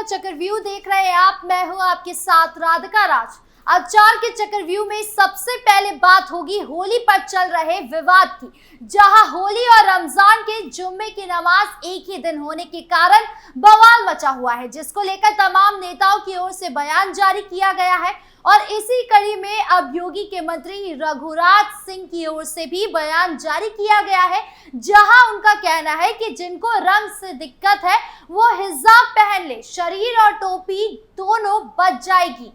चक्रव्यूह देख रहे हैं आप। मैं हूं आपके साथ राधिका राज। आज 4 के चक्रव्यूह में सबसे पहले बात होगी होली पर चल रहे विवाद की, जहां होली और रमजान के जुम्मे की नमाज एक ही दिन होने के कारण बवाल मचा हुआ है, जिसको लेकर तमाम नेताओं की ओर से बयान जारी किया गया है। और इसी कड़ी में अब योगी के मंत्री रघुराज सिंह की ओर से भी बयान जारी किया गया है, जहां उनका कहना है कि जिनको रंग से दिक्कत है वो हिजाब पहन ले, शरीर और टोपी दोनों बच जाएगी।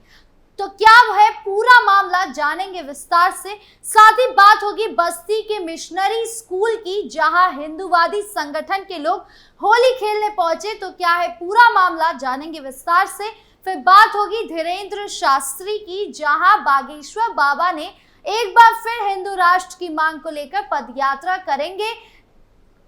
तो क्या है पूरा मामला, जानेंगे विस्तार से। साथ ही बात होगी बस्ती के मिशनरी स्कूल की, जहां हिंदूवादी संगठन के लोग होली खेलने पहुंचे। तो क्या है पूरा मामला, जानेंगे विस्तार से। फिर बात होगी धीरेन्द्र शास्त्री की, जहां बागेश्वर बाबा ने एक बार फिर हिंदू राष्ट्र की मांग को लेकर पदयात्रा करेंगे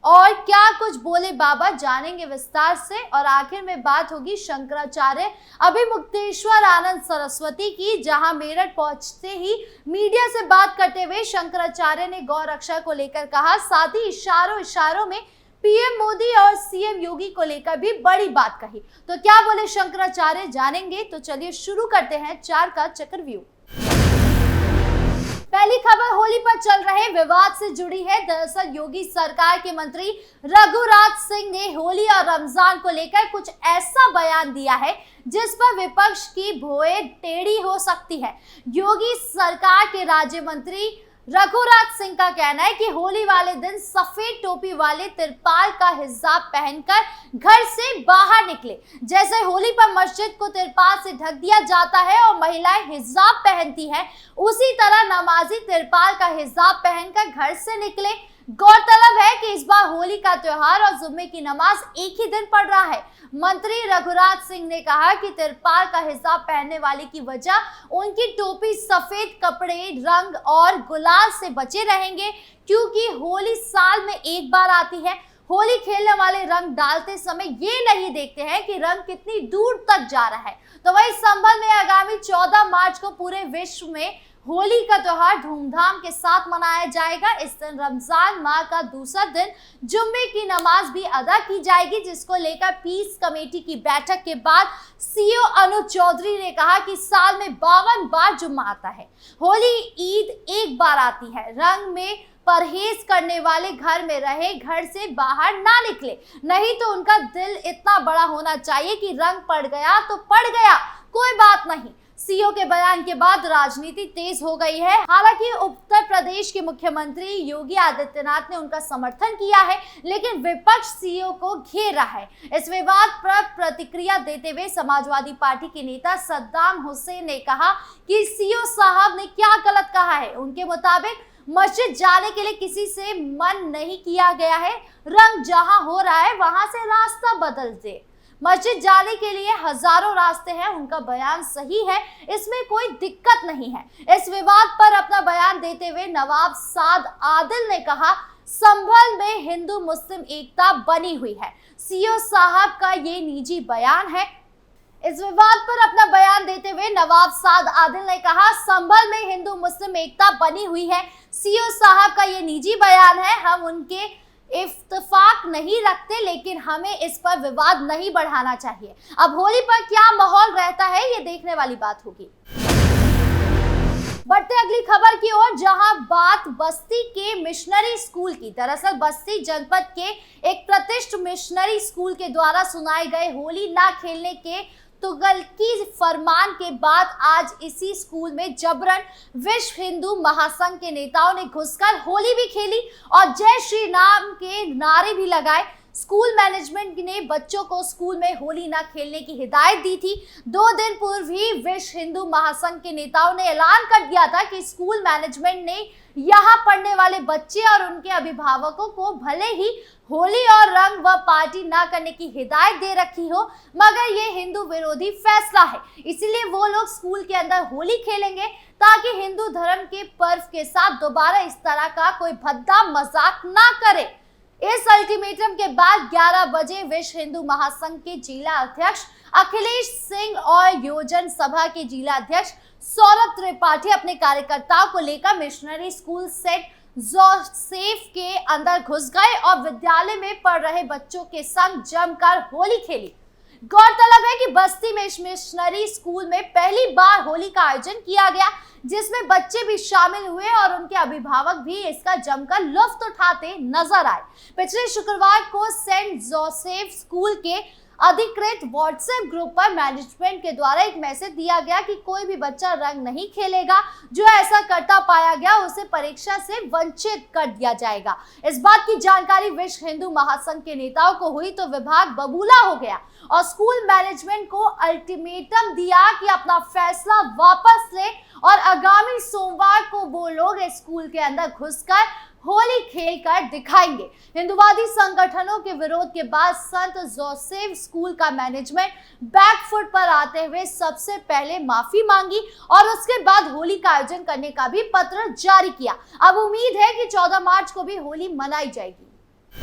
और क्या कुछ बोले बाबा, जानेंगे विस्तार से। और आखिर में बात होगी शंकराचार्य अभिमुक्तेश्वर आनंद सरस्वती की, जहां मेरठ पहुंचते ही मीडिया से बात करते हुए शंकराचार्य ने गौ रक्षा को लेकर कहा। साथ ही इशारों में पीएम मोदी और सीएम योगी को लेकर भी बड़ी बात कही। तो क्या बोले शंकराचार्य, जानेंगे। तो चलिए शुरू करते हैं 4 का चक्रव्यूह। पहली खबर होली पर चल रहे विवाद से जुड़ी है। दरअसल योगी सरकार के मंत्री रघुराज सिंह ने होली और रमजान को लेकर कुछ ऐसा बयान दिया है जिस पर विपक्ष की भौहें टेढ़ी हो सकती है। योगी सरकार के राज्य मंत्री रघुराज सिंह का कहना है कि होली वाले दिन सफेद टोपी वाले तिरपाल का हिजाब पहनकर घर से बाहर निकले। जैसे होली पर मस्जिद को तिरपाल से ढक दिया जाता है और महिलाएं हिजाब पहनती हैं, उसी तरह नमाजी तिरपाल का हिजाब पहनकर घर से निकले। गौरतलब है कि इस बार होली का त्योहार और जुम्मे की नमाज एक ही दिन पड़ रहा है। मंत्री रघुराज सिंह ने कहा कि तिरपाल का हिजाब पहनने वाले की वजह उनकी टोपी सफेद कपड़े, रंग और गुलाल से बचे रहेंगे, क्योंकि होली साल में एक बार आती है। होली खेलने वाले रंग डालते समय ये नहीं देखते हैं कि रंग कितनी दूर तक जा रहा है। तो वही संबंध में आगामी 14 मार्च को पूरे विश्व में होली का त्योहार धूमधाम के साथ मनाया जाएगा। इस दिन रमजान माह का दूसरा दिन जुम्मे की नमाज भी अदा की जाएगी, जिसको लेकर पीस कमेटी की बैठक के बाद सीओ अनुज चौधरी ने कहा कि साल में 52 बार जुम्मा आता है, होली ईद एक बार आती है। रंग में परहेज करने वाले घर में रहे, घर से बाहर ना निकले, नहीं तो उनका दिल इतना बड़ा होना चाहिए कि रंग पड़ गया तो पड़ गया, कोई बात नहीं। सीओ के बयान के बाद राजनीति तेज हो गई है। हालांकि उत्तर प्रदेश के मुख्यमंत्री योगी आदित्यनाथ ने उनका समर्थन किया है, लेकिन विपक्ष सीओ को घेर रहा है। इस विवाद पर प्रतिक्रिया देते हुए समाजवादी पार्टी के नेता सद्दाम हुसैन ने कहा कि सीओ साहब ने क्या गलत कहा है। उनके मुताबिक मस्जिद जाने के लिए किसी से मन नहीं किया गया है, रंग जहां हो रहा है वहां से रास्ता बदल दे। मस्जिद जाने के लिए हजारों रास्ते हैं, उनका बयान सही है, इसमें कोई दिक्कत नहीं है। इस विवाद पर अपना बयान देते हुए नवाब साद आदिल ने कहा, संभल में हिंदू मुस्लिम एकता बनी हुई है। सीओ साहब का ये निजी बयान है। इस विवाद पर अपना बयान देते हुए नवाब साद आदिल ने कहा, संभल में हिंदू मुस्लिम एकता बनी हुई है। सीओ साहब का ये निजी बयान है, हम उनके इत्तेफाक नहीं रखते, लेकिन हमें इस पर विवाद नहीं बढ़ाना चाहिए। अब होली पर क्या माहौल रहता है, ये देखने वाली बात होगी। बढ़ते अगली खबर की ओर, जहां बात बस्ती के मिशनरी स्कूल की। दरअसल बस्ती जनपद के एक प्रतिष्ठित मिशनरी स्कूल के द्वारा सुनाए गए होली ना खेलने के तुगलकी फरमान के बाद आज इसी स्कूल में जबरन विश्व हिंदू महासंघ के नेताओं ने घुसकर होली भी खेली और जय श्री राम के नारे भी लगाए। स्कूल मैनेजमेंट ने बच्चों को स्कूल में होली ना खेलने की हिदायत दी थी। 2 दिन पूर्व ही विश्व हिंदू महासंघ के नेताओं ने ऐलान कर दिया था कि स्कूल मैनेजमेंट ने यहाँ पढ़ने वाले बच्चे और उनके अभिभावकों को भले ही होली और रंग व पार्टी ना करने की हिदायत दे रखी हो, मगर ये हिंदू विरोधी फैसला है, इसलिए वो लोग स्कूल के अंदर होली खेलेंगे ताकि हिंदू धर्म के पर्व के साथ दोबारा इस तरह का कोई भद्दा मजाक ना करे। इस अल्टीमेटम के बाद 11 बजे विश्व हिंदू महासंघ के जिला अध्यक्ष अखिलेश सिंह और योजन सभा के जिला अध्यक्ष सौरभ त्रिपाठी अपने कार्यकर्ताओं को लेकर मिशनरी स्कूल सेट जोसेफ के अंदर घुस गए और विद्यालय में पढ़ रहे बच्चों के संग जमकर होली खेली। गौरतलब है कि बस्ती में मिशनरी स्कूल में पहली बार होली का आयोजन किया गया, जिसमें बच्चे भी शामिल हुए और उनके अभिभावक भी इसका जमकर लुत्फ उठाते नजर आए। पिछले शुक्रवार को सेंट जोसेफ स्कूल के अधिकृत व्हाट्सएप ग्रुप पर मैनेजमेंट के द्वारा एक मैसेज दिया गया कि कोई भी बच्चा रंग नहीं खेलेगा। जो ऐसा करता पाया गया उसे परीक्षा से वंचित कर दिया जाएगा। इस बात की जानकारी विश्व हिंदू महासंघ के नेताओं को हुई तो विभाग बबूला हो गया और स्कूल मैनेजमेंट को अल्टीमेटम दिया कि अपना फैसला वापस ले और आगामी सोमवार को वो लोग स्कूल के अंदर घुसकर होली खेल कर दिखाएंगे। हिंदुवादी संगठनों के विरोध के बाद संत जोसेफ स्कूल का मैनेजमेंट बैकफुट पर आते हुए सबसे पहले माफी मांगी और उसके बाद होली का आयोजन करने का भी पत्र जारी किया। अब उम्मीद है कि 14 मार्च को भी होली मनाई जाएगी।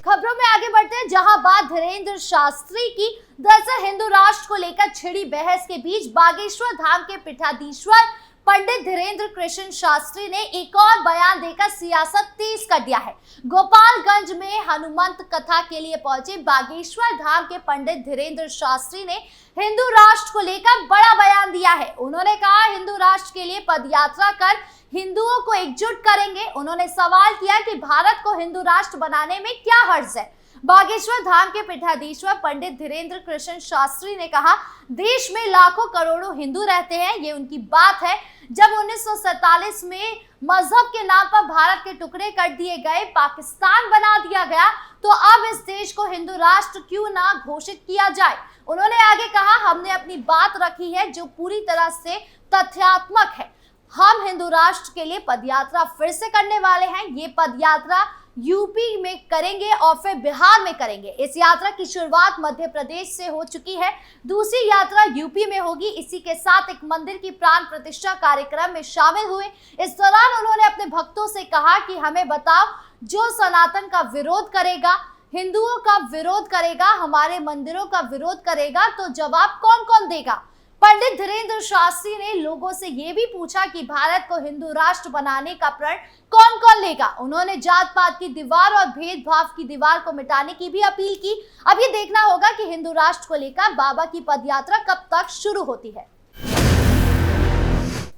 खबरों में आगे बढ़ते हैं, जहां बात धीरेन्द्र शास्त्री की। दरअसल हिंदू राष्ट्र को लेकर छिड़ी बहस के बीच बागेश्वर धाम के पीठाधीश्वर पंडित धीरेन्द्र कृष्ण शास्त्री ने एक और बयान देकर सियासत तेज कर दिया है। गोपालगंज में हनुमंत कथा के लिए पहुंचे बागेश्वर धाम के पंडित धीरेन्द्र शास्त्री ने हिंदू राष्ट्र को लेकर बड़ा बयान दिया है। उन्होंने कहा, हिंदू राष्ट्र के लिए पदयात्रा कर हिंदुओं को एकजुट करेंगे। उन्होंने सवाल किया कि भारत को हिंदू राष्ट्र बनाने में क्या हर्ज है। बागेश्वर धाम के पीठाधीश्वर पंडित धीरेन्द्र कृष्ण शास्त्री ने कहा, देश में लाखों करोड़ों हिंदू रहते हैं, ये उनकी बात है। जब 1947 में मजहब के नाम पर भारत के टुकड़े कर दिए गए, पाकिस्तान बना दिया गया, तो अब इस देश को हिंदू राष्ट्र क्यों ना घोषित किया जाए। उन्होंने आगे कहा, हमने अपनी बात रखी है जो पूरी तरह से तथ्यात्मक है। हम हिंदू राष्ट्र के लिए पदयात्रा फिर से करने वाले हैं। ये पदयात्रा यूपी में करेंगे और फिर बिहार में करेंगे। इस यात्रा की शुरुआत मध्य प्रदेश से हो चुकी है, दूसरी यात्रा यूपी में होगी। इसी के साथ एक मंदिर की प्राण प्रतिष्ठा कार्यक्रम में शामिल हुए। इस दौरान उन्होंने अपने भक्तों से कहा कि हमें बताओ, जो सनातन का विरोध करेगा, हिंदुओं का विरोध करेगा, हमारे मंदिरों का विरोध करेगा, तो जवाब कौन कौन देगा। पंडित धीरेन्द्र शास्त्री ने लोगों से यह भी पूछा कि भारत को हिंदू राष्ट्र बनाने का प्रण कौन कौन लेगा। उन्होंने जात पात की दीवार और भेदभाव की दीवार को मिटाने की भी अपील की। अब ये देखना होगा कि हिंदू राष्ट्र को लेकर बाबा की पदयात्रा कब तक शुरू होती है।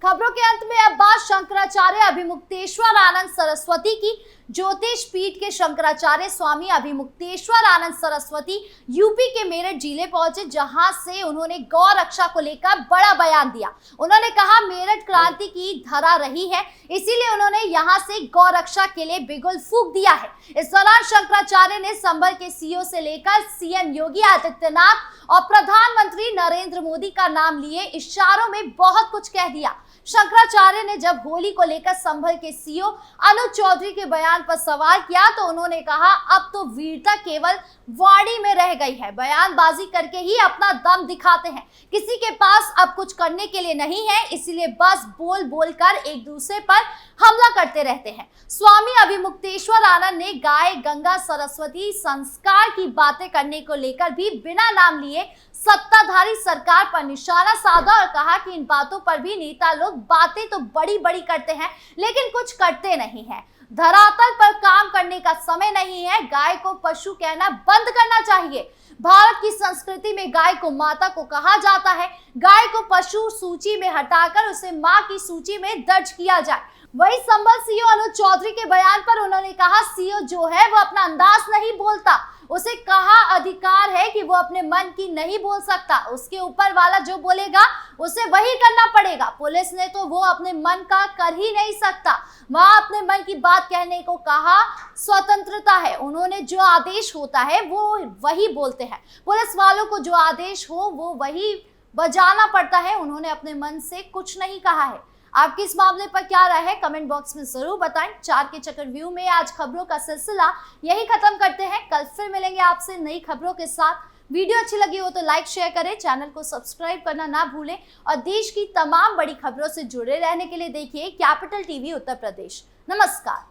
खबरों के अंत में अब बात शंकराचार्य अभिमुक्तेश्वर आनंद सरस्वती की। ज्योतिष पीठ के शंकराचार्य स्वामी अभिमुक्तेश्वर आनंद सरस्वती यूपी के मेरठ जिले पहुंचे, जहां से उन्होंने गौ रक्षा को लेकर बड़ा बयान दिया। उन्होंने कहा, मेरठ क्रांति की धरा रही है, इसीलिए उन्होंने यहां से गौ रक्षा के लिए बिगुल फूंक दिया है। इस दौरान शंकराचार्य ने संभल के सीओ से लेकर सीएम योगी आदित्यनाथ और प्रधानमंत्री नरेंद्र मोदी का नाम लिए इशारों में बहुत कुछ कह दिया। शंकराचार्य ने जब होली को लेकर संभल के सीओ अनुज चौधरी के बयान पर सवाल किया तो उन्होंने कहा, अब तो वीरता केवल वाणी में रह गई है, बयानबाजी करके ही अपना दम दिखाते हैं, किसी के पास अब कुछ करने के लिए नहीं है, इसीलिए बस बोल बोल कर एक दूसरे पर हमला करते रहते हैं। स्वामी अभिमुक्तेश्वर आनंद ने गाय गंगा सरस्वती संस्कार की बातें करने को लेकर भी बिना नाम लिए सत्ताधारी सरकार पर निशाना साधा और कहा कि इन बातों पर भी नेता लोग बातें तो बड़ी बड़ी करते हैं लेकिन कुछ करते नहीं है। धरातल पर काम करने का समय नहीं है। गाय को पशु कहना बंद करना चाहिए। भारत की संस्कृति में गाय को माता को कहा जाता है। गाय को पशु सूची में हटाकर उसे मां की सूची में दर्ज किया जाए। वही संभल सीओ अनुज चौधरी के बयान पर उन्होंने कहा, सीओ जो है वो अपना अंदाज नहीं बोलता, उसे कहा अधिकार है कि वो अपने मन की नहीं बोल सकता, उसके ऊपर वाला जो बोलेगा उसे वही करना पड़ेगा। पुलिस ने तो वो अपने मन का कर ही नहीं सकता, वहां अपने मन की बात कहने को कहा, स्वतंत्रता है, उन्होंने जो आदेश होता है वो वही बोलते हैं। पुलिस वालों को जो आदेश हो वो वही बजाना पड़ता है, उन्होंने अपने मन से कुछ नहीं कहा है। आपकी इस मामले पर क्या राय है, कमेंट बॉक्स में जरूर बताएं। 4 के चक्कर व्यू में आज खबरों का सिलसिला यही खत्म करते हैं। कल फिर मिलेंगे आपसे नई खबरों के साथ। वीडियो अच्छी लगी हो तो लाइक शेयर करें, चैनल को सब्सक्राइब करना ना भूलें और देश की तमाम बड़ी खबरों से जुड़े रहने के लिए देखिए कैपिटल टीवी उत्तर प्रदेश। नमस्कार।